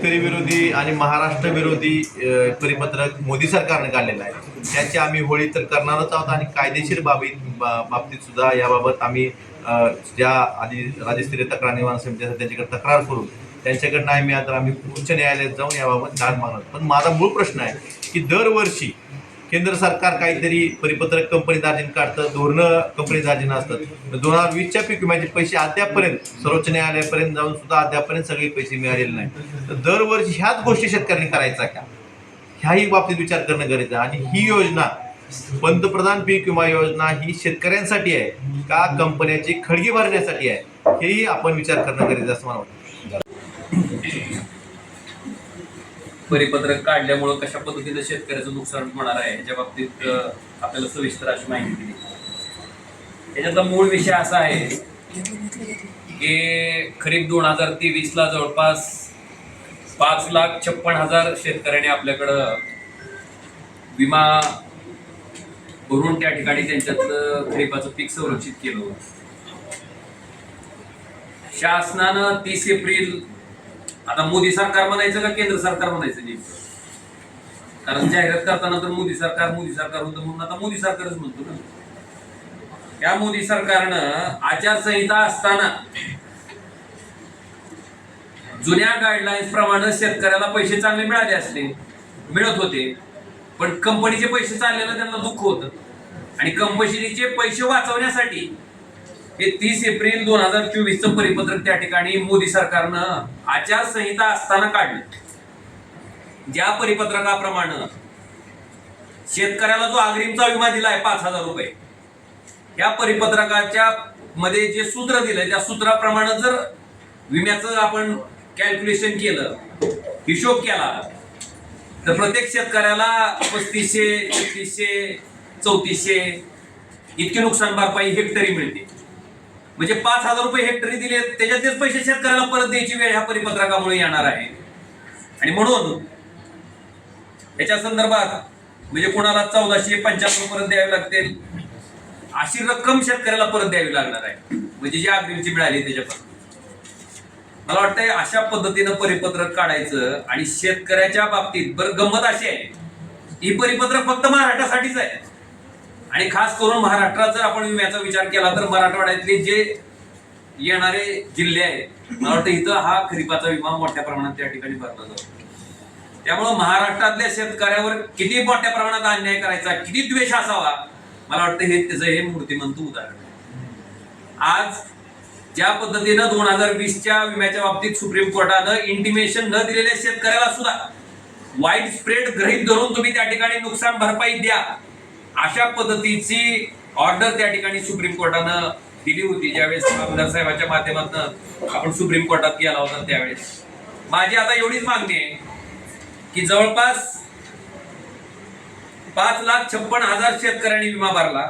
शेतकरी विरोधी आणि महाराष्ट्र विरोधी परिपत्रक मोदी सरकारने काढलेलं आहे. त्याची आम्ही होळी तर करणारच आहोत आणि कायदेशीर बाबतीत सुद्धा याबाबत आम्ही ज्या आधी राज्यस्तरीय तक्रार निवारण समिती असतात त्यांच्याकडे तक्रार करून त्यांच्याकडनं आम्ही उच्च न्यायालयात जाऊन याबाबत दाद मागणार. पण माझा मूळ प्रश्न आहे की दरवर्षी केंद्र सरकार काहीतरी परिपत्रक कंपनी दार्जिन काढतं, धोरणं कंपनी दार्जिन असतात. 2020च्या पीक विम्याचे पैसे अद्यापपर्यंत सर्वोच्च न्यायालयापर्यंत जाऊन सुद्धा अद्यापपर्यंत सगळे पैसे मिळालेले नाही. तर दरवर्षी ह्याच गोष्टी शेतकऱ्यांनी करायचा का, ह्याही बाबतीत विचार करणं गरजेचं आहे. आणि ही योजना पंतप्रधान पीक विमा योजना ही शेतकऱ्यांसाठी आहे का कंपन्याची खळगी भरण्यासाठी आहे, हेही आपण विचार करणं गरजेचं असं मला वाटतं. परिपत्रक काढल्यामुळं कशा पद्धतीने शेतकऱ्याचं नुकसान होणार आहे याच्या बाबतीत आपल्याला सविस्तर अशी माहिती दिली. याच्यातला मूळ विषय असा आहे की खरीप 2023ला जवळपास 5,56,000 शेतकऱ्यांनी आपल्याकडं विमा भरून त्या ठिकाणी त्यांच्यातलं खरीपाचं पीक संरक्षित केलं होतं. शासनानं 30 एप्रिल, आता मोदी सरकार म्हणायचं का केंद्र सरकार म्हणायचं नाही, कारण जाहिरात करताना तर मोदी सरकार होतं म्हणून आता मोदी सरकारच म्हणतो ना. या मोदी सरकारनं आचारसंहिता असताना जुन्या गाईडलाईन्स प्रमाणे शेतकऱ्याला पैसे चांगले मिळत होते, पण कंपनीचे पैसे चाललेलं त्यांना दुःख होतं आणि कंपनीचे पैसे वाचवण्यासाठी हे 30 एप्रिल 2024चं परिपत्रक त्या ठिकाणी मोदी सरकारनं आचारसंहिता असताना काढलं. ज्या परिपत्रकाप्रमाणे शेतकऱ्याला जो अग्रिमचा विमा दिलाय 5,000 रुपये, या परिपत्रकाच्या मध्ये जे सूत्र दिलंय त्या सूत्राप्रमाणे जर विम्याचं आपण कॅल्क्युलेशन केलं, हिशोब केला, तर प्रत्येक शेतकऱ्याला 3500, 3600, 3400 इतकी नुकसान भरपाई हेक्टरी मिळते. म्हणजे 5,000 रुपये हेक्टरी दिले, त्याच्यातलेच पैसे शेतकऱ्याला परत द्यायची वेळ ह्या परिपत्रकामुळे येणार आहे. आणि म्हणून याच्या संदर्भात म्हणजे कोणाला 1495 परत द्यावे लागतील, अशी रक्कम शेतकऱ्याला परत द्यावी लागणार आहे, म्हणजे जी अग्रिमची मिळाली त्याच्यापासून. मला वाटतंय अशा पद्धतीनं परिपत्रक काढायचं. आणि शेतकऱ्याच्या बाबतीत बरं गंमत अशी आहे, ही परिपत्रक फक्त महाराष्ट्रासाठीच आहे. आणि खास करून महाराष्ट्रात जर आपण विम्याचा विचार केला तर मराठवाड्यातले जे येणारे जिल्हे आहेत, मला वाटतं इथं हा खरीपाचा विमा मोठ्या प्रमाणात त्या ठिकाणी भरला जातो. त्यामुळं महाराष्ट्रातल्या शेतकऱ्यावर किती मोठ्या प्रमाणात अन्याय करायचा, किती द्वेष असावा, मला वाटतं हे मूर्तिमंत उदाहरण आहे. आज ज्या पद्धतीनं 2020च्या विम्याच्या बाबतीत सुप्रीम कोर्टानं इंटिमेशन न दिलेल्या शेतकऱ्याला सुद्धा वाईड स्प्रेड गृहीत धरून तुम्ही त्या ठिकाणी नुकसान भरपाई द्या, अशा पद्धतीची ऑर्डर त्या ठिकाणी सुप्रीम कोर्टानं दिली होती. ज्यावेळेस आमदार साहेबांच्या माध्यमातून आपण सुप्रीम कोर्टात गेला होता त्यावेळेस माझी आता एवढीच मागणी आहे की जवळपास 5,56,000 शेतकऱ्यांनी विमा भरला.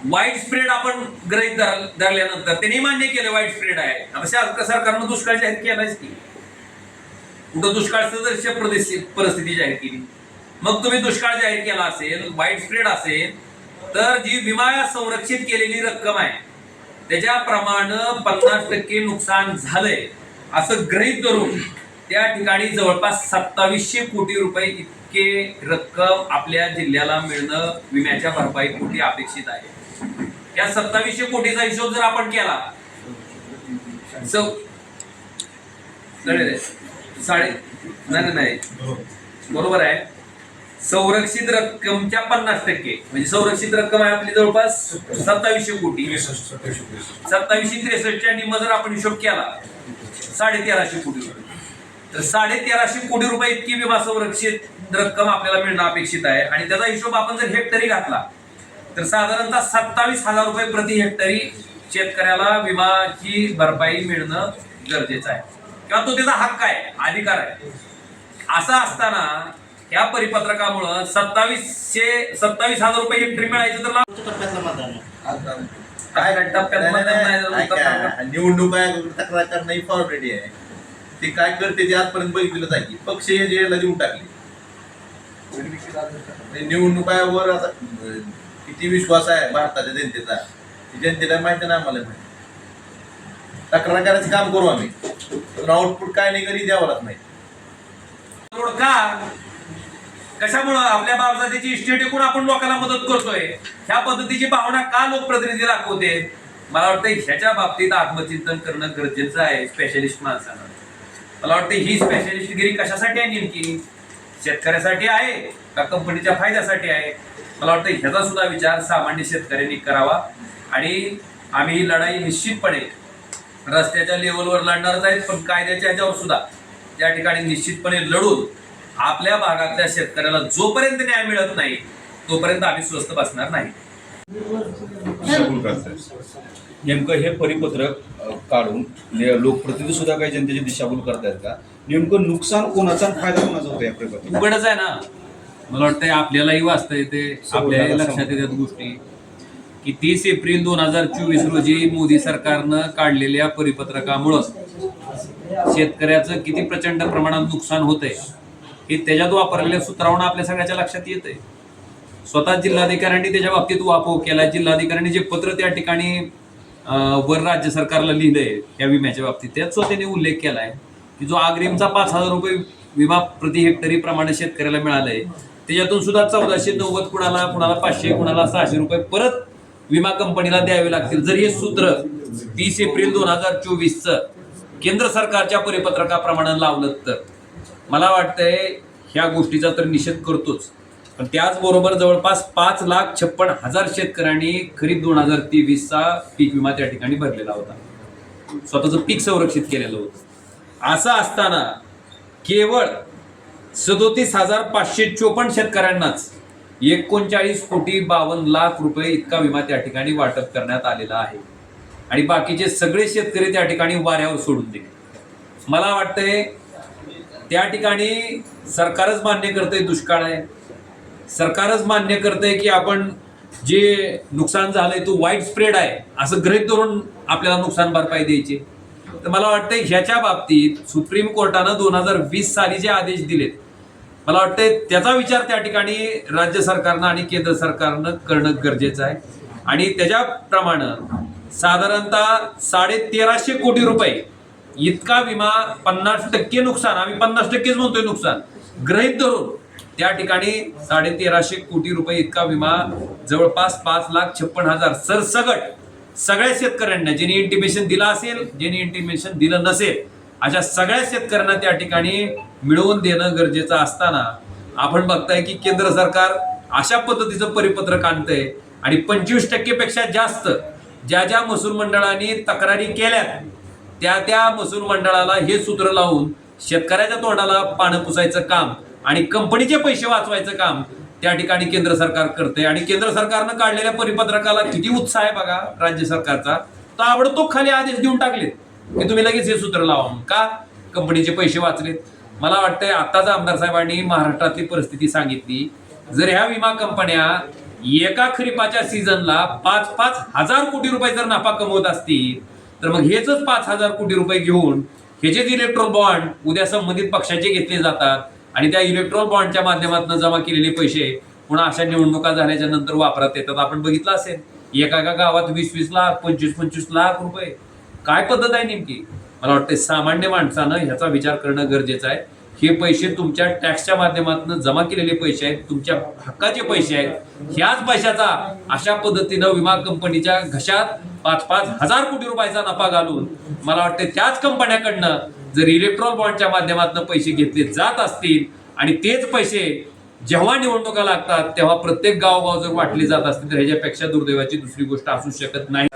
वाईड स्प्रेड आपण गृहीत धरल्यानंतर त्यांनी मान्य केलं वाईड स्प्रेड आहे. आता सरकारनं दुष्काळ जाहीर केलाच की, कुठं दुष्काळ सदृश्य परिस्थिती जाहीर केली. मग तुम्ही दुष्काळ जाहीर केला असेल, वाईड स्प्रेड असेल, तर जी विमा संरक्षित केलेली रक्कम आहे त्याच्याप्रमाणे 50% नुकसान झालंय असं गृहीत धरून त्या ठिकाणी जवळपास 2700 कोटी रुपये इतके रक्कम आपल्या जिल्ह्याला मिळणं विम्याच्या भरपाई पोटी अपेक्षित आहे. या 2700 कोटीचा हिशोब जर आपण केला नाही बरोबर आहे, संरक्षित रक्कमच्या 50% म्हणजे संरक्षित रक्कम आहे आपली जवळपास 2700 कोटी. 2763 च्या निम्मा जर आपण हिशोब केला 1350 कोटी रुपये, तर 1350 कोटी रुपये इतकी विमा संरक्षित रक्कम आपल्याला मिळणं अपेक्षित आहे. आणि त्याचा हिशोब आपण जर हेक्टरी घातला तर साधारणतः 27,000 रुपये प्रति हेक्टरी शेतकऱ्याला विमाची भरपाई मिळणं गरजेचं आहे, किंवा तो त्याचा हक्क आहे, अधिकार आहे. असं असताना या परिपत्रकामुळं 27,000 रुपये हेक्टरी मिळायचं तर निवडणूक आयोग तक्रार करणं ही फॉर्मॅलिटी आहे. ते काय करते ते आजपर्यंत बघितलं जाईल. पक्ष हे जेला देऊन टाकले. निवडणूक आयोगावर आता किती विश्वास आहे भारताच्या जनतेचा, जनतेला माहिती नाही, आम्हाला माहिती. तक्रार करायचं काम करू आम्ही, पण आउटपुट काय नाही कधी द्यावं नाही. रोड का कशामुळं आपल्या बाबजातीची इस्टेट एकूण आपण लोकांना मदत करतोय, ह्या पद्धतीची भावना का लोकप्रतिनिधी दाखवते? मला वाटतं ह्याच्या बाबतीत आत्मचिंतन करणं गरजेचं आहे स्पेशलिस्ट माणसानं. मला वाटतं ही स्पेशलिस्टगिरी कशासाठी आहे नेमकी? शेतकऱ्यासाठी आहे का कंपनीच्या फायद्यासाठी आहे? मला वाटतं ह्याचा सुद्धा विचार सामान्य शेतकऱ्यांनी करावा. आणि आम्ही ही लढाई निश्चितपणे रस्त्याच्या लेवलवर लढणारच आहेत, पण कायद्याच्या ह्याच्यावर सुद्धा त्या ठिकाणी निश्चितपणे लढून आपल्या भागातल्या शेतकऱ्याला जोपर्यंत न्याय मिळत नाही तोपर्यंत आम्ही स्वस्थ बसणार नाही. नेमकं हे परिपत्रक काढून लोकप्रतिनिधी सुद्धा काही जनतेची दिशाभूल करतायत का? नेमकं नुकसान कोणाचा आणि फायदा कोणाचा होतो या परिपत्रकात? उघडच आहे ना. मला वाटतं आपल्यालाही वाचता येते, आपल्याही लक्षात येतात गोष्टी की 30 एप्रिल 2024 रोजी मोदी सरकारनं काढलेल्या परिपत्रकामुळं शेतकऱ्याचं किती प्रचंड प्रमाणात नुकसान होतंय हे त्याच्यात वापरलेल्या सूत्रावरून आपल्या सगळ्याच्या लक्षात येतंय. स्वतः जिल्हाधिकाऱ्यांनी त्याच्या बाबतीत वापर केला. जिल्हाधिकाऱ्यांनी जे पत्र त्या ठिकाणी वर राज्य सरकारला लिहिलंय या विम्याच्या बाबतीत, त्यात स्वतःने उल्लेख केलाय की जो अग्रिमचा 5,000 रुपये विमा प्रति हेक्टरी प्रमाणे शेतकऱ्याला मिळालाय, त्याच्यातून सुद्धा 1490 कुणाला 500 कुणाला 600 रुपये परत विमा कंपनीला द्यावे लागतील. जर हे सूत्र 30 एप्रिल 2024चं केंद्र सरकारच्या परिपत्रकाप्रमाणे लावलं तर मला वाटतंय ह्या गोष्टीचा तर निषेध करतोच, पण त्याचबरोबर जवळपास 5,56,000 शेतकऱ्यांनी खरीप 2023चा पीक विमा त्या ठिकाणी भरलेला होता, स्वतःचं पीक संरक्षित केलेलं होतं. असं असताना केवळ 37,554 शेतकऱ्यांनाच 39,52,00,000 रुपये इतका विमा त्या ठिकाणी वाटप करण्यात आलेला आहे आणि बाकीचे सगळे शेतकरी त्या ठिकाणी वाऱ्यावर सोडून दिले. मला वाटतंय त्या ठिकाणी सरकारच मान्य करतंय दुष्काळ आहे, सरकारच मान्य करतंय की आपण जे नुकसान झालंय तो वाईड स्प्रेड आहे असं गृहीत धरून आपल्याला नुकसान भरपाई द्यायची. तर मला वाटतं ह्याच्या बाबतीत सुप्रीम कोर्टानं 2020 साली जे आदेश दिलेत, मला वाटतं त्याचा विचार त्या ठिकाणी राज्य सरकारनं आणि केंद्र सरकारनं करणं गरजेचं आहे. आणि त्याच्याप्रमाणे साधारणतः 1350 कोटी रुपये इतका विमा 50% नुकसान, आम्ही 50%च म्हणतोय नुकसान गृहीत धरून त्या ठिकाणी 1350 कोटी रुपये इतका विमा जवळपास 5,56,000 सरसगट सगळ्या शेतकऱ्यांना, ज्यांनी इंटिमेशन दिलं असेल, ज्यांनी इंटिमेशन दिलं नसेल, अशा सगळ्या शेतकऱ्यांना त्या ठिकाणी मिळवून देणं गरजेचं असताना आपण बघताय की केंद्र सरकार अशा पद्धतीचं परिपत्रक आणतंय आणि 25% पेक्षा जास्त ज्या महसूल मंडळांनी तक्रारी केल्यात त्या महसूल मंडळाला हे सूत्र लावून शेतकऱ्याच्या तोंडाला पानं पुसायचं काम आणि कंपनीचे पैसे वाचवायचं काम त्या ठिकाणी केंद्र सरकार करते. आणि केंद्र सरकारनं काढलेल्या परिपत्रकाला किती उत्साह आहे बघा राज्य सरकारचा. ताबडतोब खाली आदेश देऊन टाकले की तुम्ही लगेच हे सूत्र लावा, का कंपनीचे पैसे वाचलेत. मला वाटतंय आताच आमदार साहेबांनी महाराष्ट्रातली परिस्थिती सांगितली. जर ह्या विमा कंपन्या एका खरीपाच्या सीझनला 5,000 कोटी रुपये जर नफा कमवत असतील तर मग हेच 5,000 कोटी रुपये घेऊन ह्याचेच इलेक्ट्रॉल बॉन्ड उद्या संबंधित पक्षाचे घेतले जातात आणि त्या इलेक्ट्रॉल बॉन्डच्या माध्यमातून जमा केलेले पैसे पुन्हा अशा निवडणुका झाल्याच्या नंतर वापरात येतात. आपण बघितलं असेल एका गावात 20-20 लाख 25-25 लाख रुपये. काय पद्धत आहे नेमकी? मला वाटतं सामान्य माणसानं ह्याचा विचार करणं गरजेचं आहे. हे पैसे तुमच्या टॅक्सच्या माध्यमातून जमा केलेले पैसे आहेत, तुमच्या हक्काचे पैसे आहेत. ह्याच पैशाचा अशा पद्धतीनं विमा कंपनीच्या घशात 5,000 कोटी रुपयाचा नफा घालून मला वाटतं त्याच कंपन्याकडनं जर इलेक्ट्रॉल बॉन्डच्या माध्यमातून पैसे घेतले जात असतील आणि तेच पैसे जेव्हा निवडणुका लागतात तेव्हा प्रत्येक गावोगाव जर वाटले जात असतील तर ह्याच्यापेक्षा दुर्दैवाची दुसरी गोष्ट असू शकत नाही.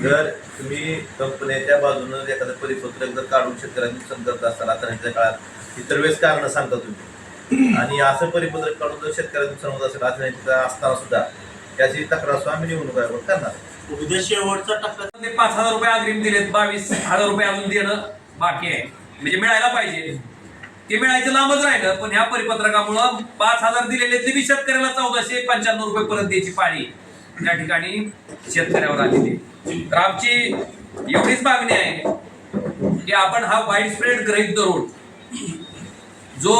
जर तुम्ही कंपन्याच्या बाजूनं एखादं परिपत्रक जर काढून शेतकऱ्यांना नुकसान करत असाल आता ह्याच्या काळात इतर वेळेस कारण सांगता तुम्ही, आणि असं परिपत्रक काढून जर शेतकऱ्यांना नुकसान होत असेल आता असताना सुद्धा त्याची तक्रार आम्ही निवडणूक आयोगात करणार. उद्या शेवटचा टप्पा 5,000 रुपये अग्रिम दिलेत, 22,000 रुपये अजून देणं बाकी आहे, म्हणजे मिळायला पाहिजे. ते मिळायचं लांबच राहिलं, पण ह्या परिपत्रकामुळं 5,000 दिलेले ते बी शेतकऱ्याला 1,495 रुपये परत द्यायची पाळी त्या ठिकाणी शेतकऱ्यावर आलेली. तर आमची एवढीच मागणी आहे की आपण हा वाईड स्प्रेड गृहीत धरून जो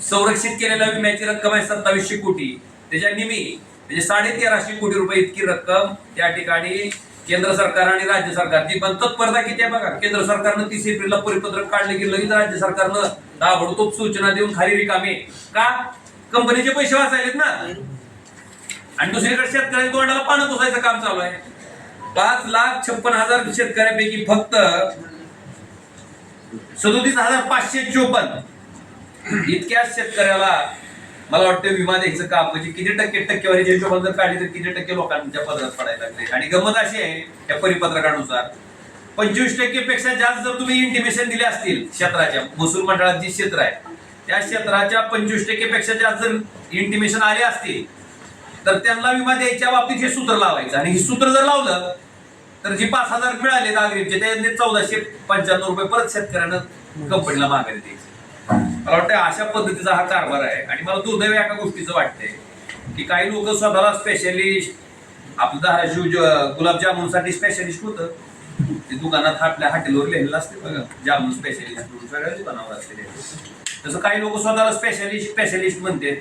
संरक्षित केलेला विम्याची रक्कम आहे 2700 कोटी, त्याच्या निमी म्हणजे 1350 कोटी रुपये इतकी रक्कम त्या ठिकाणी केंद्र सरकार आणि राज्य सरकारची पण तत्परता किती आहे बघा. केंद्र सरकारनं 30 एप्रिलला परिपत्रक काढले की लगेच राज्य सरकारनं ताबडतोब सूचना देऊन खाली रिकामे का कंपनीचे पैसे वाचायलेत ना. आणि दुसरीकडे शेतकऱ्यांच्या तोंडाला पानं पुसायचं काम चालू आहे. 5,56,000 शेतकऱ्यांपैकी फक्त 37,554 इतक्या शेतकऱ्याला मला वाटतं विमा द्यायचं काम म्हणजे किती टक्केवारीच्या हिशोबाने जर काढली तर किती टक्के लोकांच्या पदरात पडायला लागले. आणि गंमत अशी आहे या परिपत्रकानुसार 25% पेक्षा जास्त जर तुम्ही इंटिमेशन दिले असतील क्षेत्राच्या महसूल मंडळात जी क्षेत्र आहे त्या क्षेत्राच्या 25% पेक्षा जास्त जर इंटिमेशन आले असतील तर त्यांना विमा द्यायच्या बाबतीत हे सूत्र लावायचं. आणि हे सूत्र जर लावलं तर जे 5,000 मिळाले अग्रिमचे त्याने 1,495 रुपये परत शेतकऱ्यानं कंपनीला माघारी द्यायचे. मला वाटतं अशा पद्धतीचा हा कारभार आहे. आणि मला दुर्दैव एका गोष्टीचं वाटतंय की काही लोक स्वतःला स्पेशलिस्ट आपलं धाराशिव गुलाबजामुनसाठी स्पेशलिस्ट होतं ते दुकानात आपल्या हॉटेलवर लिहिलेलं असते बघा जामुन स्पेशलिस्ट म्हणून सगळ्या दुकानावर असते. तसं काही लोक स्वतःला स्पेशलिस्ट म्हणते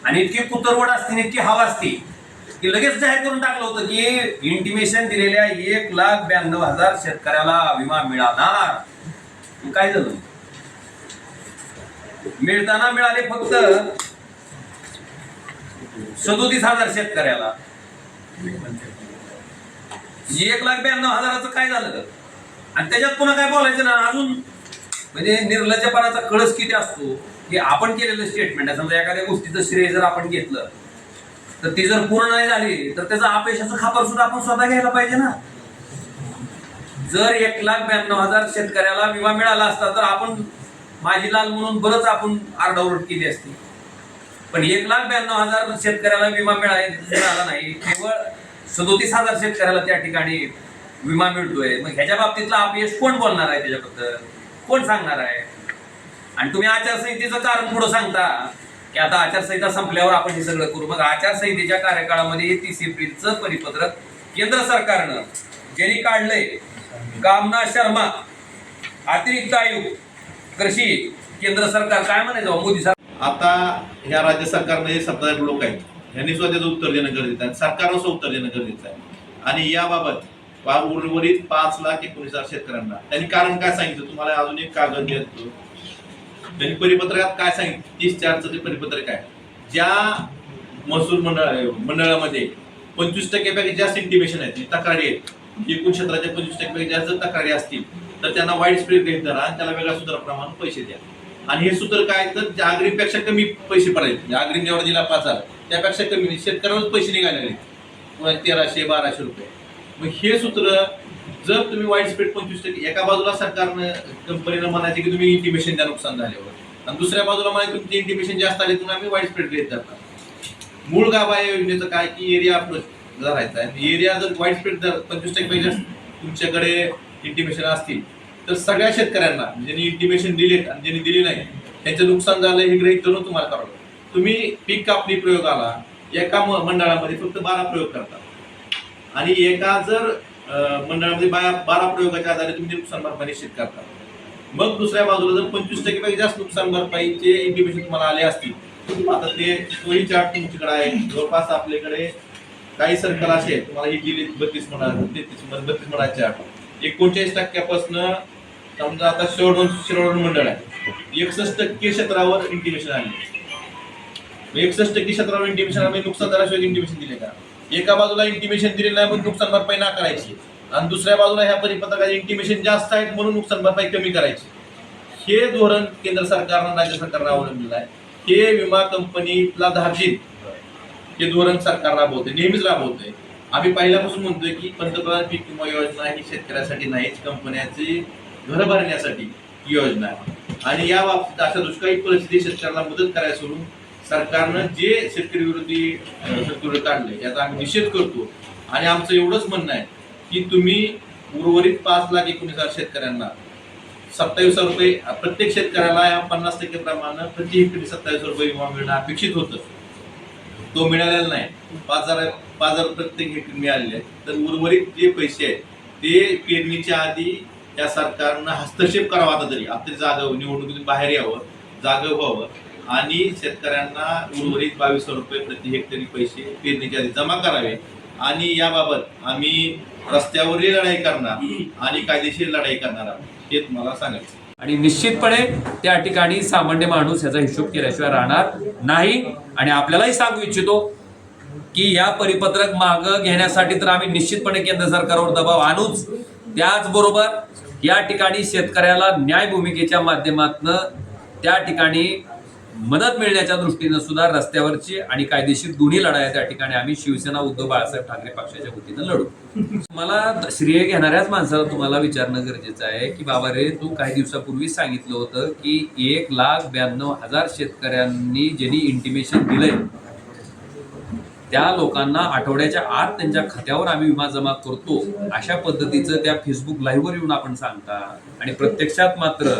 आणि इतकी कुतरवड असते इतकी हवा असते की लगेच जाहीर करून टाकलं होतं की इंटिमेशन दिलेल्या 1,92,000 शेतकऱ्याला विमा मिळणार. काय झालं मिळताना मिळाले फक्त 37,000 शेतकऱ्याला. 1,92,000 काय झालं आणि त्याच्यात पुन्हा काय बोलायचं ना अजून म्हणजे निर्लज्जपणाचा कळस किती असतो की आपण केलेलं स्टेटमेंट आहे. समजा एखाद्या गोष्टीचं श्रेय जर आपण घेतलं तर ती जर पूर्ण नाही झाली तर त्याचा अपयशाचं खापर सुद्धा आपण स्वतः घ्यायला पाहिजे ना. जर 1,92,000 शेतकऱ्याला विमा मिळाला असता तर आपण माझी लाल म्हणून बरंच आपण आरडाओरड केली असती. पण 1,92,000 शेतकऱ्याला विमा मिळाला नाही केवळ 37,000 शेतकऱ्याला त्या ठिकाणी विमा मिळतोय. मग ह्याच्या बाबतीतला अपयश कोण बोलणार आहे त्याच्याबद्दल कोण सांगणार आहे. आणि तुम्ही आचारसंहितेचं कारण पुढं सांगता की आता आचारसंहिता संपल्यावर आपण हे सगळं करू. मग आचारसंहितेच्या कार्यकाळामध्ये 30 एप्रिलचं परिपत्रक केंद्र सरकारनं ज्यांनी काढलंय कामना शर्मा अतिरिक्त आयुक्त कृषी केंद्र सरकार काय म्हणायचं मोदी सरकार. आता ह्या राज्य सरकारने जे सत्ताधारी लोक आहेत यांनी सुद्धा त्याचं उत्तर देणं गरजेचं आहे. सरकारनं सुद्धा उत्तर देणं गरजेचं आहे. आणि याबाबत उर्वरित 5,19,000 शेतकऱ्यांना त्यांनी कारण काय सांगितलं तुम्हाला अजून एक कागद देतो. त्यांनी परिपत्रकात काय सांगितलं 30/4चं ते परिपत्रक आहे. ज्या महसूल मंडळामध्ये 25% पैकी जास्त इंटिमेशन आहेत तक्रारी आहेत एकूण क्षेत्राच्या 25% पैकी जास्त तक्रारी असतील तर त्यांना वाईड स्प्रेड रेट धरा आणि त्याला वेगळ्या सूत्राप्रमाणे पैसे द्या. आणि हे सूत्र काय तर अग्रिमपेक्षा कमी पैसे पडायचे. अग्रिम जेवढा दिला 5,000 त्यापेक्षा कमी शेतकऱ्यालाच पैसे निघायला लागले 1,300-1,200 रुपये. मग हे सूत्र जर तुम्ही वाईड स्प्रेड 25% एका बाजूला सरकारनं कंपनीनं म्हणायचे की तुम्ही इंटिमेशन द्या नुकसान झाल्यावर आणि दुसऱ्या बाजूला म्हणायचे तुमचे इंटिमेशन जास्त आले तुम्ही आम्ही वाईड स्प्रेड रेट धरणार. मूळ गाभा या योजनेचं काय की एरिया धरायचा आहे. एरिया जर वाईड स्प्रेड 25% पैकी तुमच्याकडे इंटिमेशन असतील तर सगळ्या शेतकऱ्यांना ज्यांनी इंटिमेशन दिलेत आणि ज्यांनी दिले नाही त्यांचं नुकसान झालं हे गृहीत धरून तुम्हाला करावं. तुम्ही पीक कापणी प्रयोगाला एका मंडळामध्ये फक्त 12 प्रयोग करतात आणि एका जर मंडळामध्ये 12 प्रयोगाच्या आधारे तुम्ही नुकसान भरपाई निश्चित करता. मग दुसऱ्या बाजूला जर 25% पैकी जास्त नुकसान भरपाईचे इंटिमेशन तुम्हाला आले असतील आता ते तोही चार्ट तुमच्याकडे आहे. जवळपास आपल्याकडे काही सर्कल असे आहेत तुम्हाला ही दिली 32 म्हणा चार्ट 39% समजा आता शिरोडोन मंडळ आहे 61% क्षेत्रावर इंटिमेशन आले. 61% क्षेत्रावर इंटिमेशन आले नुकसान झाल्याशिवाय इंटिमेशन दिले का. एका बाजूला इंटिमेशन दिले नाही म्हणून नुकसान भरपाई ना करायची आणि दुसऱ्या बाजूला ह्या परिपत्रकाचे इंटिमेशन जास्त आहेत म्हणून नुकसान भरपाई कमी करायची. हे धोरण केंद्र सरकारनं राज्य सरकारनं अवलंबलेलं आहे. हे विमा कंपनीला धार्जिन हे धोरण सरकार राबवते नेहमीच राबवते. आम्ही पहिल्यापासून म्हणतोय की पंतप्रधान पीक विमा योजना ही शेतकऱ्यासाठी नाहीच कंपन्याची घर भरण्यासाठी योजना आहे. आणि या बाबतीत अशा दुष्काळी परिस्थिती शेतकऱ्यांना मदत करायला सोडून सरकारनं जे शेतकरी विरोधी सर्क्युलर काढले याचा आम्ही निषेध करतो. आणि आमचं एवढंच म्हणणं आहे की तुम्ही उर्वरित 5,19,000 शेतकऱ्यांना 27,000 रुपये प्रत्येक शेतकऱ्याला या 50% प्रमाणे प्रति हेक्टरी 27,000 रुपये विमा मिळणं अपेक्षित होतं. तो मिळालेला नाही. 5,000 प्रत्येक हेक्टरी मिळालेले आहेत. तर उर्वरित जे पैसे आहेत ते पेरणीच्या आधी या सरकारनं हस्तक्षेप करावा. आता तरी आपली जागं निवडणुकीतून बाहेर यावं जागं व्हावं आणि शेतकऱ्यांना उर्वरित 22,000 रुपये प्रति हेक्टरी पैसे पेरणीच्या आधी जमा करावे. आणि याबाबत आम्ही रस्त्यावरही लढाई करणार आणि कायदेशीर लढाई करणार आहोत, हे तुम्हाला सांगायचं. आणि निश्चितपणे त्या ठिकाणी सामान्य माणूस याचा हिशोब केल्याशिवाय राहणार नाही. आणि आपल्यालाही सांगू इच्छितो की या परिपत्रक मागं घेण्यासाठी तर आम्ही निश्चितपणे केंद्र सरकारवर दबाव आणूच. त्याचबरोबर या ठिकाणी शेतकऱ्याला न्याय भूमिकेच्या माध्यमातून त्या ठिकाणी मदत मिळण्याच्या दृष्टीनं सुद्धा रस्त्यावरची आणि कायदेशीर दोन्ही लढाया त्या ठिकाणी आम्ही शिवसेना उद्धव बाळासाहेब ठाकरे पक्षाच्या वतीनं लढू. मला श्रेय घेणाऱ्याच माणसाला तुम्हाला विचारणं गरजेचं आहे की बाबा रे, तू काही दिवसापूर्वी सांगितलं होतं की 1,92,000 शेतकऱ्यांनी ज्यांनी इंटिमेशन दिलंय त्या लोकांना आठवड्याच्या आत त्यांच्या खात्यावर आम्ही विमा जमा करतो, अशा पद्धतीचं त्या फेसबुक लाईव्हवर येऊन आपण सांगता. आणि प्रत्यक्षात मात्र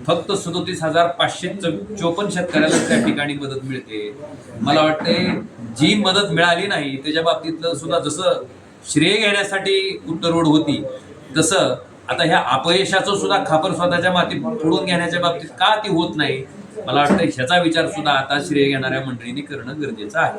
फक्त 37,554 शेतकऱ्याला त्या ठिकाणी मदत मिळते. मला वाटतंय जी मदत मिळाली नाही त्याच्या बाबतीतलं सुद्धा जसं श्रेय घेण्यासाठी उत्तरवड होती, तसं आता ह्या अपयशाचं सुद्धा खापर स्वतःच्या मातीत फोडून घेण्याच्या बाबतीत का ती होत नाही, मला वाटतं ह्याचा विचार सुद्धा आता श्रेय घेणाऱ्या मंडळींनी करणं गरजेचं आहे.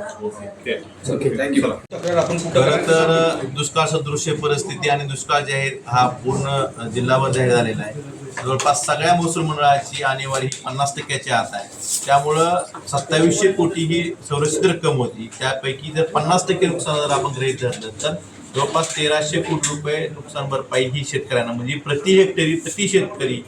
थँक्यू. आपण कुठं खरं तर दुष्काळ सदृश्य परिस्थिती आणि दुष्काळ जाहीर हा पूर्ण जिल्हाभर जाहीर झालेला आहे. जवळपास सगळ्या महसूल मंडळाची आणेवारी 50% आत आहे. त्यामुळं 2700 कोटी ही संरक्षित रक्कम होती. त्यापैकी जर 50% नुकसान जर आपण गृहीत धरलं तर जवळपास 1300 कोटी रुपये नुकसान भरपाई ही शेतकऱ्यांना, म्हणजे प्रति शेतकरी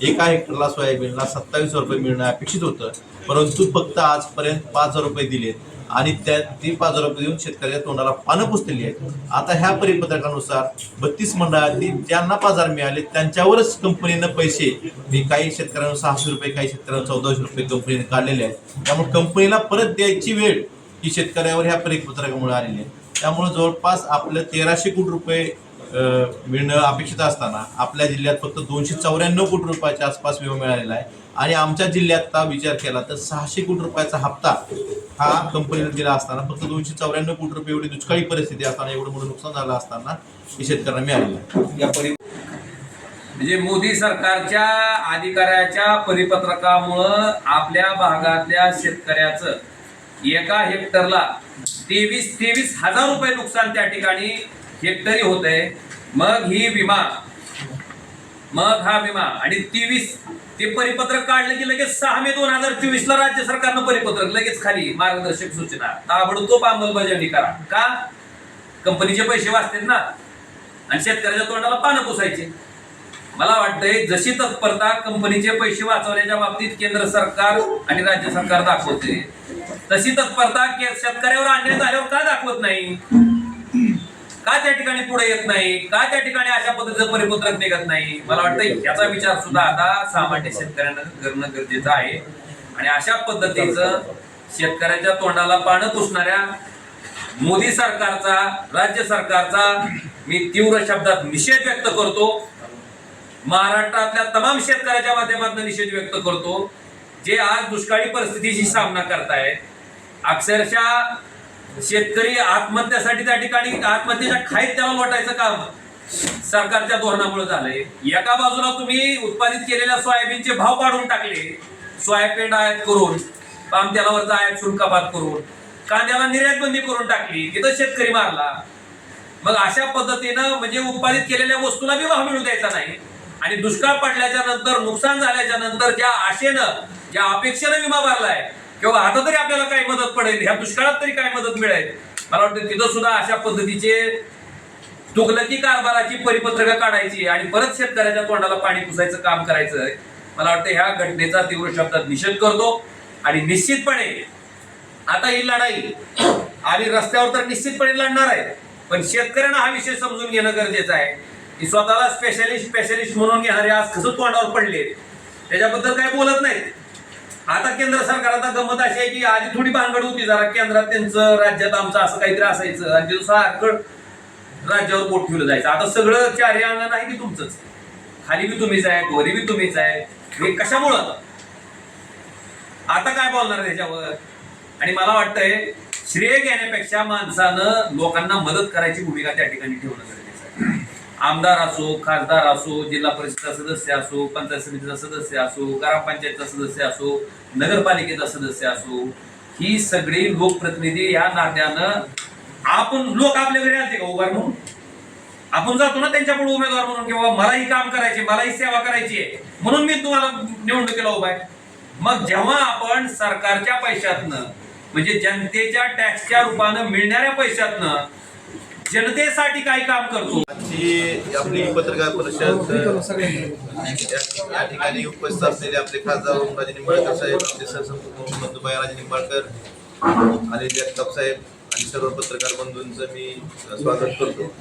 एका हेक्टरला सोयाबीनला 27 रुपये मिळणं अपेक्षित होतं. परंतु फक्त आजपर्यंत 5,000 रुपये दिलेत आणि त्या 5,000 रुपये देऊन शेतकऱ्याच्या तोंडाला पानं पुसलेली आहेत. आता ह्या परिपत्रकानुसार 32 मंडळातील ज्यांना 5,000 मिळाले त्यांच्यावरच कंपनीनं पैसे, काही शेतकऱ्यांना 600 रुपये, काही शेतकऱ्यांना 1400 रुपये कंपनीने काढलेले आहेत. त्यामुळे कंपनीला परत द्यायची वेळ ही शेतकऱ्यावर ह्या परिपत्रकामुळे आलेली आहे. त्यामुळे जवळपास आपलं 1300 कोटी रुपये मिळणं अपेक्षित असताना आपल्या जिल्ह्यात फक्त 294 कोटी रुपयाच्या आसपास विमा मिळालेला आहे. आणि आमच्या जिल्ह्यातला विचार केला तर 600 कोटी रुपयाचा हप्ता हा कंपनीला दिला असताना फक्त 294 कोटी रुपये एवढी दुष्काळी परिस्थिती असताना, एवढं मोठं नुकसान झालं असताना हे शेतकऱ्यांना मिळालेलं आहे. म्हणजे मोदी सरकारच्या अधिकाऱ्याच्या परिपत्रकामुळं आपल्या भागातल्या शेतकऱ्याचं एका हेक्टरला 23,000 रुपये नुकसान त्या ठिकाणी हेक्टरी होत आहे. मग हा विमा आणि 23 ते परिपत्रक काढलं की लगेच 6 मे 2024 ला राज्य सरकारनं परिपत्रक लगेच खाली मार्गदर्शक सूचना ताबडतोब अंमलबजावणी करा. का? कंपनीचे पैसे वाचतात ना आणि शेतकऱ्याच्या तोंडाला पानं पुसायचे. मला वाटतंय जशी तत्परता कंपनीचे पैसे वाचवण्याच्या बाबतीत केंद्र सरकार आणि राज्य सरकार दाखवते, तशी तत्परता शेतकऱ्यावर अन्याय झाल्यावर का दाखवत नाही? का त्या ठिकाणी पुढे येत नाही? का त्या ठिकाणी अशा पद्धतीचं परिपत्रक निघत नाही? मला वाटतं याचा विचार सुद्धा आता सामान्य शेतकऱ्यांना करणं गरजेचं आहे. आणि अशा पद्धतीचं शेतकऱ्याच्या तोंडाला पानं पुसणाऱ्या मोदी सरकारचा, राज्य सरकारचा मी तीव्र शब्दात निषेध व्यक्त करतो. महाराष्ट्रातल्या तमाम शेतकऱ्याच्या माध्यमातून निषेध व्यक्त करतो, जे आज दुष्काळी परिस्थितीशी सामना करतायत. अक्षरशः शेतकरी आत्महत्यासाठी त्या ठिकाणी आत्महत्येच्या खाईत त्याला लोटायचं काम सरकारच्या धोरणामुळे झालंय. एका बाजूला तुम्ही उत्पादित केलेल्या सोयाबीनचे भाव काढून टाकले, सोयाबीन आयात करून, पाम तेलावरचा आयात शुल्क कपात करून, कांद्याला निर्यात बंदी करून टाकली, तिथं शेतकरी मारला. मग अशा पद्धतीनं म्हणजे उत्पादित केलेल्या वस्तूला बी भाव मिळू द्यायचा नाही. आणि दुष्काळ पडल्याच्या नंतर, नुकसान झाल्याच्या नंतर ज्या आशेनं, ज्या अपेक्षेनं विमा भरलाय किंवा आता तरी आपल्याला काही मदत पडेल, ह्या दुष्काळात तरी काय मदत मिळेल, मला वाटतं तिथं सुद्धा अशा पद्धतीचे तुगलकी कारभाराची परिपत्रकं काढायची आणि परत शेतकऱ्याच्या तोंडाला पाणी पुसायचं काम करायचं. मला वाटतं ह्या घटनेचा तीव्र शब्दात निषेध करतो. आणि निश्चितपणे आता ही लढाई आणि रस्त्यावर तर निश्चितपणे लढणार आहे, पण शेतकऱ्यांना हा विषय समजून घेणं गरजेचं आहे की स्वतःला स्पेशलिस्ट म्हणून घेणारे आज कसं तोंडावर पडले त्याच्याबद्दल काही बोलत नाहीत. आता केंद्र सरकार आता गंमत अशी आहे की आधी थोडी भानगड होती, जरा केंद्रात त्यांचं, राज्यात आमचं असं काहीतरी असायचं आणि तिथं सारखं राज्यावर बोट ठेवलं जायचं. आता सगळं चारी अंगण नाही की तुमचंच, खाली बी तुम्हीच आहे, वरी बी तुम्हीच आहे. हे कशामुळं? आता काय बोलणार त्याच्यावर? आणि मला वाटतंय श्रेय घेण्यापेक्षा माणसानं लोकांना मदत करायची भूमिका त्या ठिकाणी ठेवणं गरजेचं आहे. आमदार असो, खासदार असो, जिल्हा परिषदेचा सदस्य असो, पंचायत समितीचा सदस्य असो, ग्रामपंचायतचा सदस्य असो, नगरपालिकेचा सदस्य असो, ही सगळी लोकप्रतिनिधी या नात्यानं, आपण लोक आपल्या घरी आलते का उभार म्हणून? आपण जातो ना त्यांच्यापुढे उमेदवार म्हणून की बाबा मलाही काम करायचे, मलाही सेवा करायची आहे, म्हणून मी तुम्हाला निवडणुकीला उभा आहे. मग जेव्हा आपण सरकारच्या पैशातनं म्हणजे जनतेच्या टॅक्सच्या रूपानं मिळणाऱ्या पैशातनं जनतेसाठी काही काम करतो. आजची आपली पत्रकार परिषद या ठिकाणी उपस्थित असलेले आपले खासदार ओमराजे निंबाळकर साहेब, आमचे सरसंघ बंधुभाई राजे निंबाळकर आणि जगताप साहेब आणि सर्व पत्रकार बंधूंचं मी स्वागत करतो.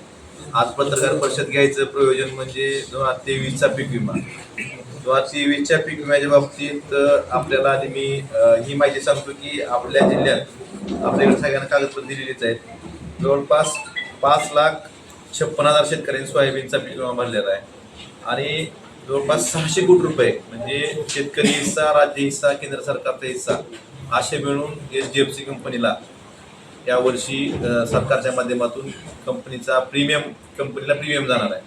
आज पत्रकार परिषद घ्यायचं प्रयोजन म्हणजे 2023चा पीक विमा. 2023च्या पीक विम्याच्या बाबतीत आपल्याला आधी मी ही माहिती सांगतो की आपल्या जिल्ह्यात आपल्याकडे सगळ्यांना कागदपत्र दिलेलीच आहेत. जवळपास 5,56,000 शेतकऱ्यांनी सोयाबीनचा पीक विमा भरलेला आहे आणि जवळपास 600 कोटी रुपये म्हणजे शेतकरी हिस्सा, राज्य हिस्सा, केंद्र सरकारचा हिस्सा असे मिळून HDFC कंपनीला यावर्षी सरकारच्या माध्यमातून कंपनीला प्रीमियम जाणार आहे.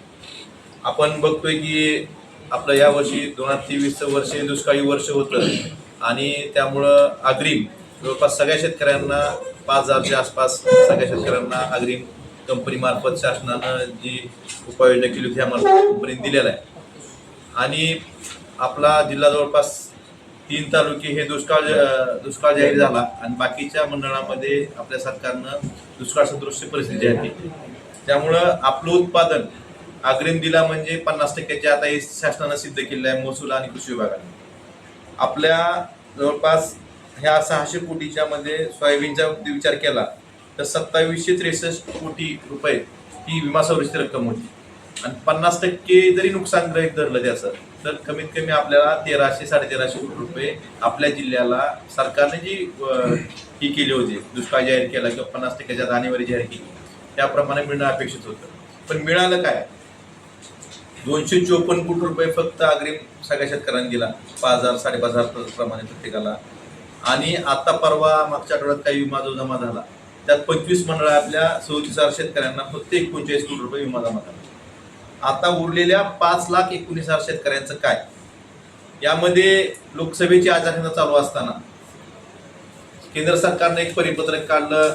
आपण बघतोय की आपलं यावर्षी 2023 वर्ष दुष्काळी वर्ष होतं आणि त्यामुळं अग्रिम जवळपास सगळ्या शेतकऱ्यांना 5,000च्या आसपास सगळ्या शेतकऱ्यांना अग्रिम कंपनीमार्फत शासनानं जी उपाययोजना केली होती ह्यामार्फत कंपनीने दिलेला आहे. आणि आपला जिल्हा जवळपास 3 तालुके हे दुष्काळ जाहीर झाला आणि बाकीच्या मंडळामध्ये आपल्या सरकारनं दुष्काळ सदृश्य परिस्थिती जाहीर केली. त्यामुळं आपलं उत्पादन अग्रिम दिला म्हणजे 50% आता हे शासनानं सिद्ध केलेलं आहे महसूल आणि कृषी विभागाने. आपल्या जवळपास ह्या 600 कोटीच्या मध्ये सोयाबीनचा विचार केला तर 2763 कोटी रुपये ही विमा संरक्षित रक्कम होती आणि 50% जरी नुकसान ग्रहित धरलं त्याचं तर कमीत कमी आपल्याला 1,300-1,500 कोटी रुपये आपल्या जिल्ह्याला सरकारने जी ही केली होती दुष्काळ जाहीर केला किंवा 50%च्या जानेवारी जाहीर केली त्याप्रमाणे मिळणं अपेक्षित होतं. पण मिळालं काय? 254 कोटी रुपये फक्त अग्रिम सगळ्या शेतकऱ्यांनी दिला, 5,000-5,500 प्रमाणे प्रत्येकाला. आणि आता परवा मागच्या आठवड्यात काही विमा जो जमा झाला त्यात 25 मंडळ आपल्या 34,000 शेतकऱ्यांना फक्त 39 कोटी रुपये विमा जमा झाला. आता उरलेल्या 5,19,000 शेतकऱ्यांचं काय? यामध्ये लोकसभेची आचारसंहिता चालू असताना केंद्र सरकारने एक परिपत्रक काढलं,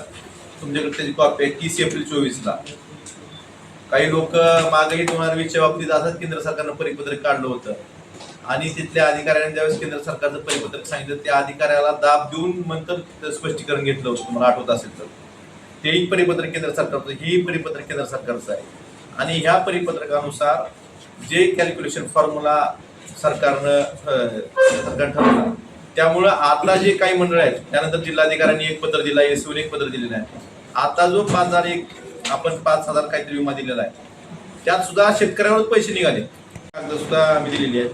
तुमच्याकडे त्याची कॉपी आहे, 30 एप्रिल 2024ला. काही लोक मागेही 2020च्या बाबतीत असंच केंद्र सरकारनं परिपत्रक काढलं होतं आणि तिथल्या अधिकाऱ्यांनी ज्यावेळेस केंद्र सरकारचं परिपत्रक सांगितलं त्या अधिकाऱ्याला दाब देऊन नंतर स्पष्टीकरण घेतलं होतं, तुम्हाला आठवत असेल तर. तेही परिपत्रक केंद्र सरकारचं, हेही परिपत्रक केंद्र सरकारचं आहे. आणि ह्या परिपत्रकानुसार जे कॅल्क्युलेशन फॉर्म्युला सरकारनं ठरवलं त्यामुळं आता जे काही मंडळ आहेत त्यानंतर जिल्हाधिकाऱ्यांनी एक पत्र दिलं आहे, SO एक पत्र दिलेलं आहे. आता जो 5,001 आपण 5,000 काहीतरी विमा दिलेला आहे त्यात सुद्धा शेतकऱ्यांवर पैसे निघाले, कागद सुद्धा आम्ही दिलेली आहे,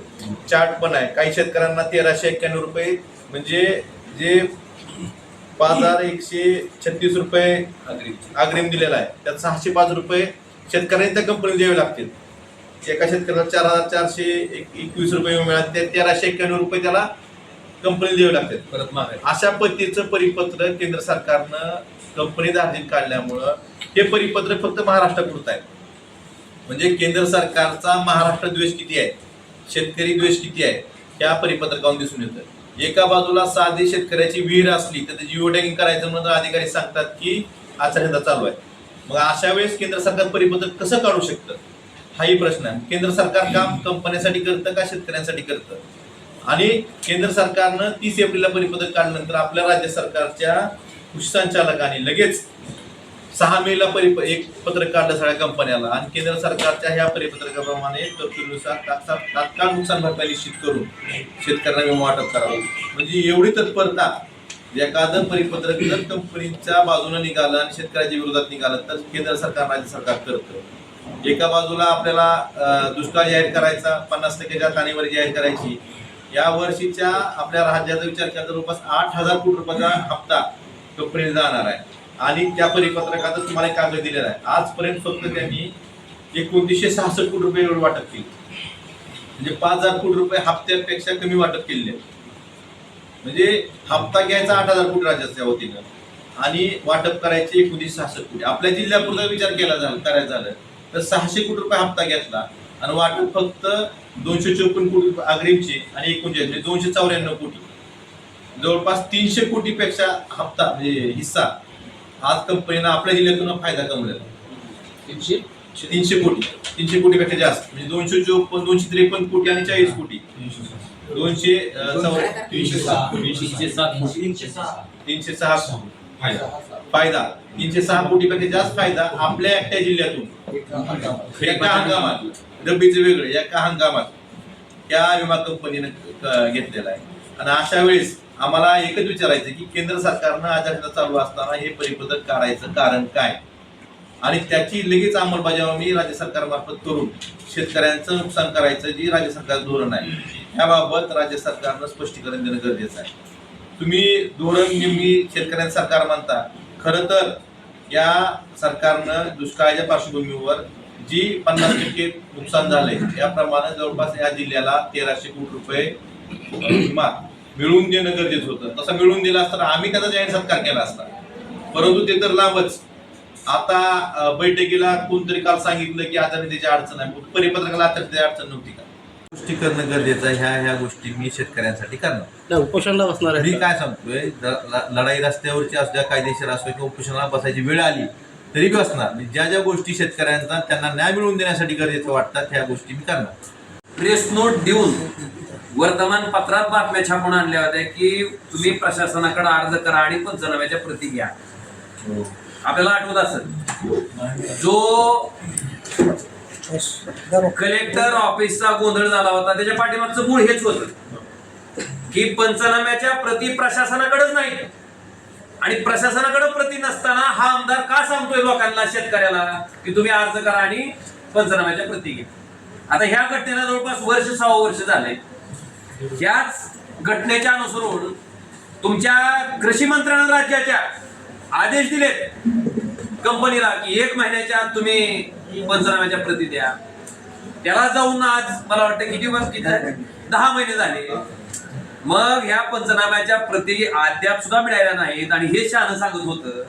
चार्ट पण आहे. काही शेतकऱ्यांना 1,391 रुपये म्हणजे जे 5,136 रुपये अग्रिम दिलेला आहे त्यात 605 रुपये शेतकऱ्यांनी त्या कंपनीला द्यावे लागतील. एका शेतकऱ्याला 4,421 रुपये मिळाले, ते 1,391 रुपये त्याला कंपनीला द्यावे लागतात परत मागे. अशा पद्धतीचं परिपत्र केंद्र सरकारनं कंपनी दाखल काढल्यामुळं हे परिपत्रक फक्त महाराष्ट्रापुरतं आहे. म्हणजे केंद्र सरकारचा महाराष्ट्र द्वेष किती आहे, शेतकरी द्वेष किती आहे या परिपत्रकावरून दिसून येतं. एका बाजूला साधी शेतकऱ्याची विहीर असली तर त्याची जिओ टॅगिंग करायचं म्हणून अधिकारी सांगतात की आचारसंहिता चालू आहे. मग अशा वेळेस केंद्र सरकार परिपत्रक कसं काढू शकतं हाही प्रश्न आहे. केंद्र सरकार काम कंपन्यांसाठी करतं का शेतकऱ्यांसाठी करतं? आणि केंद्र सरकारनं 30 एप्रिलला परिपत्रक काढल्यानंतर आपल्या राज्य सरकारच्या कृषी संचालकांनी लगेच 6 मेला एक पत्रक काढलं सगळ्या कंपन्याला आणि केंद्र सरकारच्या ह्या परिपत्रकाप्रमाणे तरतुदीनुसार तात्काळ नुकसान भरपाई निश्चित करून शेतकऱ्यांना विमा वाटप करावं. म्हणजे एवढी तत्परता, एखादं परिपत्रक जर कंपनीच्या बाजूने निघालं आणि शेतकऱ्याच्या विरोधात निघालं तर केंद्र सरकार राज्य सरकार करतं. एका बाजूला आपल्याला दुष्काळ जाहीर करायचा, 50%च्या जानेवारी जाहीर करायची. या वर्षीच्या आपल्या राज्याचा विचार केला तर जवळपास 8,000 कोटी रुपयाचा हप्ता कंपनीला जाणार आहे आणि त्या परिपत्रकात तुम्हाला कागद दिलेला आहे. आजपर्यंत फक्त त्यांनी 2,966 कोटी रुपये एवढं वाटप केले, म्हणजे 5,000 कोटी रुपये हप्त्यापेक्षा कमी वाटप केलेले. म्हणजे हप्ता घ्यायचा 8,000 कोटी राज्याच्या वतीनं आणि वाटप करायचे 1,966 कोटी. आपल्या जिल्ह्यापुरता विचार करायचा झालं तर 600 कोटी रुपये हप्ता घेतला आणि वाटप फक्त 254 कोटी अग्रिमची आणि 39 294 कोटी, जवळपास 300 कोटीपेक्षा हप्ता म्हणजे हिस्सा आज कंपनीनं आपल्या जिल्ह्यातून फायदा कमवलेला. 300 कोटी, 300 कोटीपेक्षा जास्त म्हणजे 253 कोटी आणि 40 कोटी, 306 फायदा 306 कोटीपेक्षा जास्त फायदा आपल्या एकट्या जिल्ह्यातून एका हंगामात, रब्बीचे वेगळे एका हंगामात या विमा कंपनीनं घेतलेला आहे. आणि अशा वेळेस आम्हाला एकच विचारायचं की केंद्र सरकारनं आजारता चालू असताना हे परिपत्रक काढायचं कारण काय आणि त्याची लगेच अंमलबजावणी राज्य सरकारमार्फत करून शेतकऱ्यांचं नुकसान करायचं जी राज्य सरकारचं धोरण आहे याबाबत राज्य सरकारनं स्पष्टीकरण देणं गरजेचं आहे. तुम्ही धोरण नेहमी शेतकऱ्यांचं सरकार म्हणता, खरं तर या सरकारनं दुष्काळाच्या पार्श्वभूमीवर जी 50% नुकसान झालंय याप्रमाणे जवळपास या जिल्ह्याला 1300 कोटी रुपये विमा मिळवून देणं गरजेचं होतं. तसं मिळवून दिला असता आम्ही त्याचा जाहीर सत्कार केला असता, परंतु ते तर लांबच. आता बैठकीला कोणतरी काल सांगितलं की आचारसंहितेची अडचण आहे, परिपत्रकाला आचारसंहितेची अडचण नव्हती का? गोष्टी करणं गरजेचं आहे. ह्या गोष्टी मी शेतकऱ्यांसाठी करणार. उपोषणाला बसणार मी काय सांगतोय, लढाई रस्त्यावरची असू द्या, कायदेशीर असू किंवा उपोषणाला बसायची वेळ आली तरी बी असणार. ज्या ज्या गोष्टी शेतकऱ्यांचा त्यांना न्याय मिळवून देण्यासाठी गरजेचं वाटतात ह्या गोष्टी मी करणार. प्रेस नोट देऊन वर्तमानपत्रात बातम्या छापून आणल्या होत्या की तुम्ही प्रशासनाकडे अर्ज करा आणि पंचनाम्याच्या प्रती घ्या. आपल्याला आठवत असेल जो कलेक्टर ऑफिसचा गोंधळ झाला होता त्याच्या पाठीमागचं मूळ हेच होतं की पंचनाम्याच्या प्रती प्रशासनाकडेच नाही आणि प्रशासनाकडे प्रती नसताना हा आमदार का सांगतोय लोकांना, शेतकऱ्याला की तुम्ही अर्ज करा आणि पंचनाम्याच्या प्रती घ्या. आता ह्या घटनेला जवळपास 6 वर्ष झाले. याच घटनेच्या अनुसरून तुमच्या कृषी मंत्र्यानं राज्याच्या आदेश दिलेत कंपनीला की 1 महिन्याच्या आत तुम्ही पंचनाम्याच्या प्रती द्या. त्याला जाऊन आज मला वाटतं किती 10 महिने झाले. मग ह्या पंचनाम्याच्या प्रती अद्याप सुद्धा मिळाल्या नाहीत आणि हे शहाणं सांगत होतं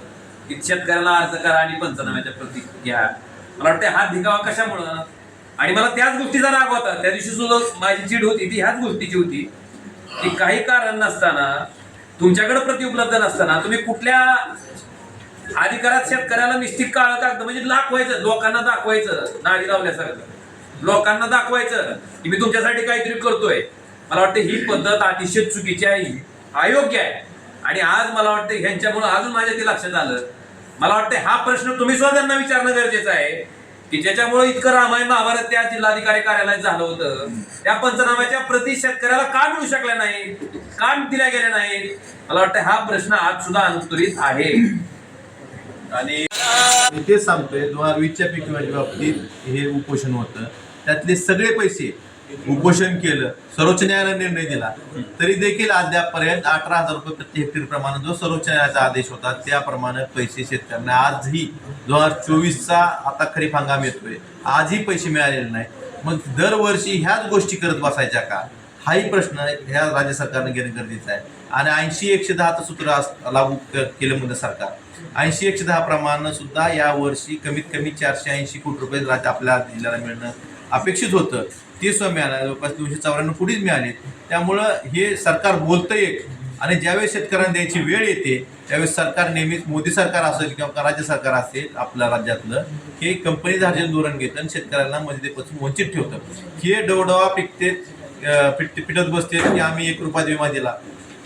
की शेतकऱ्याला अर्ज करा आणि पंचनाम्याच्या प्रती घ्या. मला वाटतं हा धिगावा कशामुळं, आणि मला त्याच गोष्टीचा राग होता. त्या दिवशी सुद्धा माझी चीड होती ती ह्याच गोष्टीची होती की काही कारण नसताना, तुमच्याकडे प्रति उपलब्ध नसताना तुम्ही कुठल्या अधिकारात शेतकऱ्याला निश्चित काळं कागद म्हणजे दाखवायचं, लोकांना दाखवायचं, नाडी लावल्यासारखं लोकांना दाखवायचं की मी तुमच्यासाठी काहीतरी करतोय. मला वाटतं ही पद्धत अतिशय चुकीची आहे, अयोग्य आहे. आणि आज मला वाटतं ह्यांच्यामुळे अजून माझ्या ते लक्षात आलं. मला वाटतं हा प्रश्न तुम्ही सुद्धा त्यांना विचारणं गरजेचं आहे की ज्याच्यामुळे इतकं रामायण महाभारत त्या जिल्हाधिकारी कार्यालयात झालं होतं, त्या पंचनाम्याच्या प्रति शेतकऱ्याला का मिळू शकल्या नाही, का दिल्या गेल्या नाहीत. मला वाटतं हा प्रश्न आज सुद्धा अनुत्तरित आहे. आणि मी तेच सांगतोय 2020च्या पीक विम्याच्या बाबतीत हे उपोषण होतं, त्यातले सगळे पैसे उपोषण केलं, सर्वोच्च न्यायालयाने निर्णय दिला तरी देखील अद्यापपर्यंत 18,000 रुपये प्रति हेक्टर प्रमाणे जो सर्वोच्च न्यायालयाचा आदेश होता त्याप्रमाणे पैसे शेतकऱ्यांना आजही 2024चा आता खरीप हंगाम येतोय, आजही पैसे मिळालेले नाही. मग दरवर्षी ह्याच गोष्टी करत बसायच्या का, हाही प्रश्न ह्या राज्य सरकारने घेणं गरजेचं आहे. आणि 80-110चं सूत्र लागू केलं म्हणजे सरकार 80-110 प्रमाणे सुद्धा या वर्षी कमीत कमी 480 कोटी रुपये आपल्या जिल्ह्याला मिळणं अपेक्षित होतं. ते सुद्धा मिळालं, जवळपास 294 कोटीच मिळाले. त्यामुळं हे सरकार बोलतंय आणि ज्यावेळेस शेतकऱ्यांना द्यायची वेळ येते त्यावेळेस सरकार नेहमीच, मोदी सरकार असेल किंवा राज्य सरकार असेल आपल्या राज्यातलं, हे कंपनी धार्जन धोरण घेतं आणि शेतकऱ्यांना मदतीपासून वंचित ठेवतं. हे डवडवा पिटत बसते की आम्ही 1 रुपयात विमा दिला,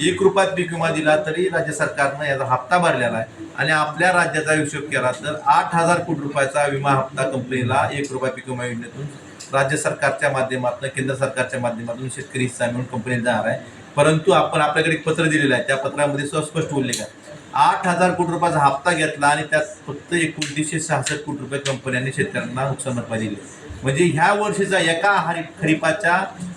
1 रुपयात पीक विमा दिला तरी राज्य सरकारनं याचा हप्ता भरलेला आहे. आणि आपल्या राज्याचा हिशोब केला तर 8,000 कोटी रुपयाचा विमा हप्ता कंपनीला 1 रुपया पीक विमा योजनेतून राज्य सरकारच्या माध्यमातून, केंद्र सरकारच्या माध्यमातून शेतकरी हिस्सा मिळून कंपनीला जाणार आहे. परंतु आपण आपल्याकडे एक पत्र दिलेलं आहे, त्या पत्रामध्ये स्पष्ट उल्लेख आहे 8,000 कोटी रुपयाचा हप्ता घेतला आणि त्यात फक्त 2966 कोटी रुपये कंपन्यांनी शेतकऱ्यांना नुकसान भरपाई दिली. म्हणजे ह्या वर्षीचा एका खरीपाच्या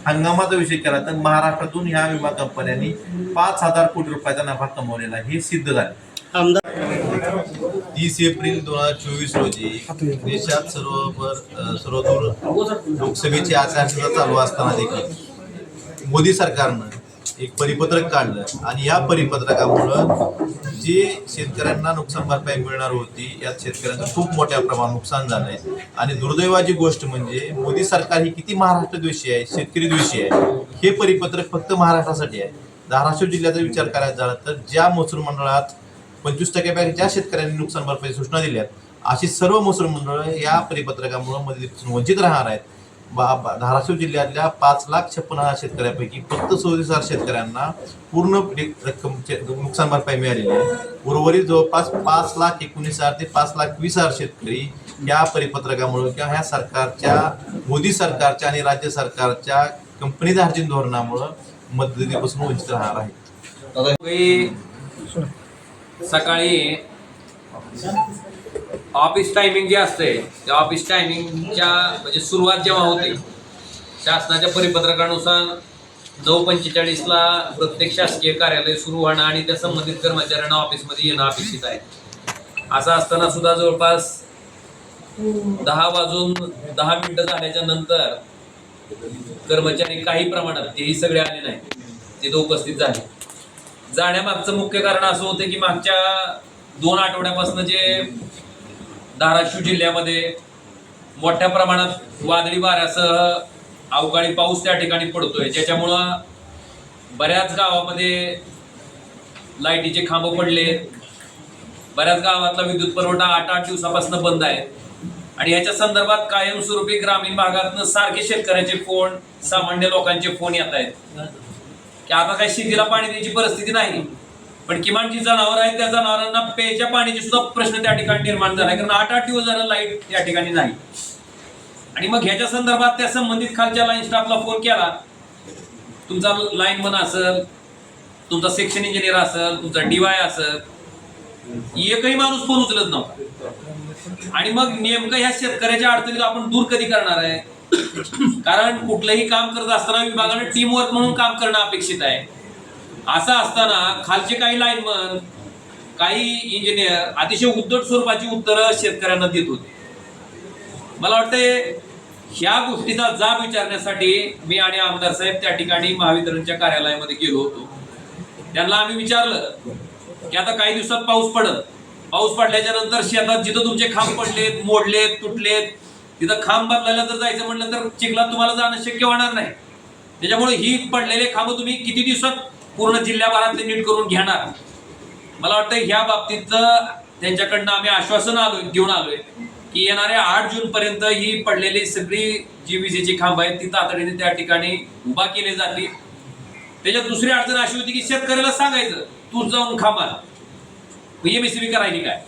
हंगामाचा विषय केला तर महाराष्ट्रातून ह्या विमा कंपन्यांनी 5,000 कोटी रुपयाचा नफा कमवलेला हे सिद्ध झाले. 30 एप्रिल 2024 रोजी देशात सर्वदूर लोकसभेची आचारसंहिता चालू असताना देखील मोदी सरकारनं एक परिपत्रक काढलं आणि या परिपत्रकामुळं जे शेतकऱ्यांना नुकसान भरपाई मिळणार होती यात शेतकऱ्यांचं खूप मोठ्या प्रमाणात नुकसान झालंय. आणि दुर्दैवाची गोष्ट म्हणजे मोदी सरकार ही किती महाराष्ट्र द्वेषी आहे, शेतकरी द्वेषी आहे. हे परिपत्रक फक्त महाराष्ट्रासाठी आहे. धाराशिव जिल्ह्याचा विचार करायचा झाला तर ज्या महसूल मंडळात 25% ज्या शेतकऱ्यांनी नुकसान भरपाई सूचना दिल्यात अशी सर्व महसूल मंडळं या परिपत्रकामुळे मदतीपासून वंचित राहणार आहेत. धाराशिव जिल्ह्यातल्या 5,56,000 शेतकऱ्यापैकी फक्त 34,000 शेतकऱ्यांना पूर्ण रक्कम नुकसान भरपाई मिळालेली आहे. उर्वरित जवळपास 5,19,000 ते 5,20,000 शेतकरी या परिपत्रकामुळे किंवा ह्या सरकारच्या मोदी सरकारच्या आणि राज्य सरकारच्या कंपनी धार्जिन धोरणामुळं मदतीपासून वंचित राहणार आहेत. सकाळी ऑफिस टायमिंग जे असते त्या ऑफिस टायमिंगच्या म्हणजे सुरुवात जेव्हा होते शासनाच्या परिपत्रकानुसार 9:45ला प्रत्येक शासकीय कार्यालय सुरू होणं आणि त्या संबंधित कर्मचाऱ्यांना ऑफिसमध्ये येणं अपेक्षित आहे. असं असताना सुद्धा जवळपास 10:10 झाल्याच्या नंतर कर्मचारी काही प्रमाणात, तेही सगळे आले नाही, तिथे उपस्थित झाले. जाण्यामागचं मुख्य कारण असं होतं की मागच्या 2 आठवड्यापासून जे धाराशिव जिल्ह्यामध्ये मोठ्या प्रमाणात वादळी वाऱ्यासह अवकाळी पाऊस त्या ठिकाणी पडतोय, ज्याच्यामुळं बऱ्याच गावामध्ये लाईटीचे खांब पडले. बऱ्याच गावातला विद्युत पुरवठा 8 दिवसापासून बंद आहे. आणि ह्याच्या संदर्भात कायमस्वरूपी ग्रामीण भागातनं सारखे शेतकऱ्याचे फोन, सामान्य लोकांचे फोन येत आहेत की आता काही शेतीला पाणी द्यायची परिस्थिती नाही, पण किमान जी जनावर आहेत त्या जनावरांना प्यायच्या पाण्याची सुद्धा प्रश्न त्या ठिकाणी निर्माण झाला, कारण 8 दिवस झालं लाईट त्या ठिकाणी नाही. आणि मग ह्याच्या संदर्भात त्या संबंधित खालच्या लाईन स्टाफला फोन केला. तुमचा लाईनमन असेल, तुमचा सेक्शन इंजिनियर असेल, तुमचा DY असेल, एकही माणूस फोन उचलत नव्हता. आणि मग नेमकं ह्या शेतकऱ्याच्या अडचणीला आपण दूर कधी करणार आहे? कारण कुठलंही काम करत असताना विभागाने टीमवर्क म्हणून काम करणं अपेक्षित आहे. असं असताना खालचे काही लाईनमन, काही इंजिनियर अतिशय उद्धट स्वरूपाची उत्तरं शेतकऱ्यांना देत होते. मला वाटतंय ह्या गोष्टीचा जाब विचारण्यासाठी मी आणि आमदार साहेब त्या ठिकाणी महावितरणच्या कार्यालयामध्ये गेलो होतो. त्यांना आम्ही विचारलं की आता काही दिवसात पाऊस पडल्याच्या नंतर शेतात जिथं तुमचे खांब पडलेत, मोडलेत, तुटलेत, तिथं खांब बदलायला जर जायचं म्हटलं तर चिखलात तुम्हाला जाणं शक्य होणार नाही. त्याच्यामुळे ही पडलेले खांब तुम्ही किती दिवसात पूर्ण जिल्ह्याभरातले नीट करून घेणार? मला वाटतं ह्या बाबतीत त्यांच्याकडनं आम्ही आश्वासन घेऊन आलोय की येणाऱ्या 8 जूनपर्यंत ही पडलेली सगळी जी विजेची खांब आहेत ती तातडीने त्या ठिकाणी उभा केली जातील. त्याच्यात दुसरी अडचण अशी होती की शेतकऱ्याला सांगायचं तू जाऊन खांबा, MSCB करायची काय?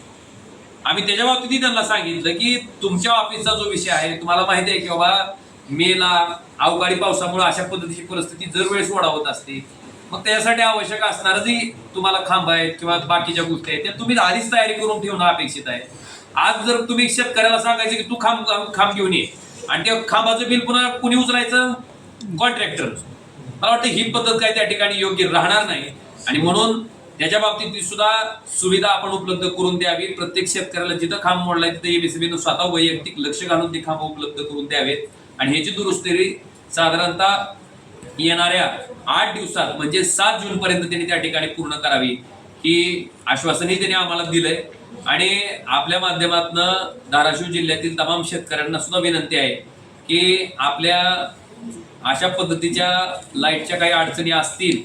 आम्ही त्याच्या बाबतीत त्यांना सांगितलं की तुमच्या ऑफिसचा जो विषय आहे, तुम्हाला माहिती आहे की बाबा मेला अवकाळी पावसामुळे अशा पद्धतीची परिस्थिती जर वेळेस ओढावत असते, मग त्यासाठी आवश्यक असणारं जी तुम्हाला खांब आहेत किंवा बाकीच्या गोष्टी आहेत त्या तुम्ही आधीच तयारी करून ठेवणं अपेक्षित आहे. आज जर तुम्ही शेतकऱ्याला सांगायचं की तू खांब घेऊन ये आणि त्या खांबाचं बिल पुन्हा कुणी उचलायचं? कॉन्ट्रॅक्टर. मला वाटतं ही पद्धत काय त्या ठिकाणी योग्य राहणार नाही. आणि म्हणून त्याच्या बाबतीत सुद्धा सुविधा आपण उपलब्ध करून द्यावी. प्रत्येक शेतकऱ्याला जिथं खांब मोडलाय तिथं MSCB स्वतः वैयक्तिक लक्ष घालून ते खांब उपलब्ध करून द्यावेत. आणि ह्याची दुरुस्ती साधारणतः येणाऱ्या 8 दिवसात म्हणजे 7 जूनपर्यंत त्यांनी त्या ठिकाणी पूर्ण करावी ही आश्वासनही त्यांनी आम्हाला दिलंय. आणि आपल्या माध्यमातून धाराशिव जिल्ह्यातील तमाम शेतकऱ्यांना सुद्धा विनंती आहे की आपल्या अशा पद्धतीच्या लाईटच्या काही अडचणी असतील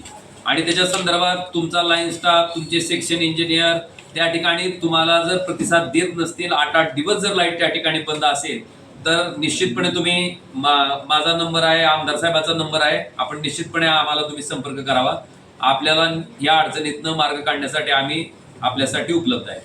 आणि त्याच्या संदर्भात तुमचा लाईन स्टाफ, तुमचे सेक्शन इंजिनियर त्या ठिकाणी तुम्हाला जर प्रतिसाद देत नसतील, 8 दिवस जर लाईट त्या ठिकाणी बंद असेल, तर निश्चितपणे तुम्ही माझा नंबर आहे, आमदार साहेबाचा नंबर आहे, आपण निश्चितपणे आम्हाला तुम्ही संपर्क करावा. आपल्याला या अडचणीतनं मार्ग काढण्यासाठी आम्ही आपल्यासाठी उपलब्ध आहे.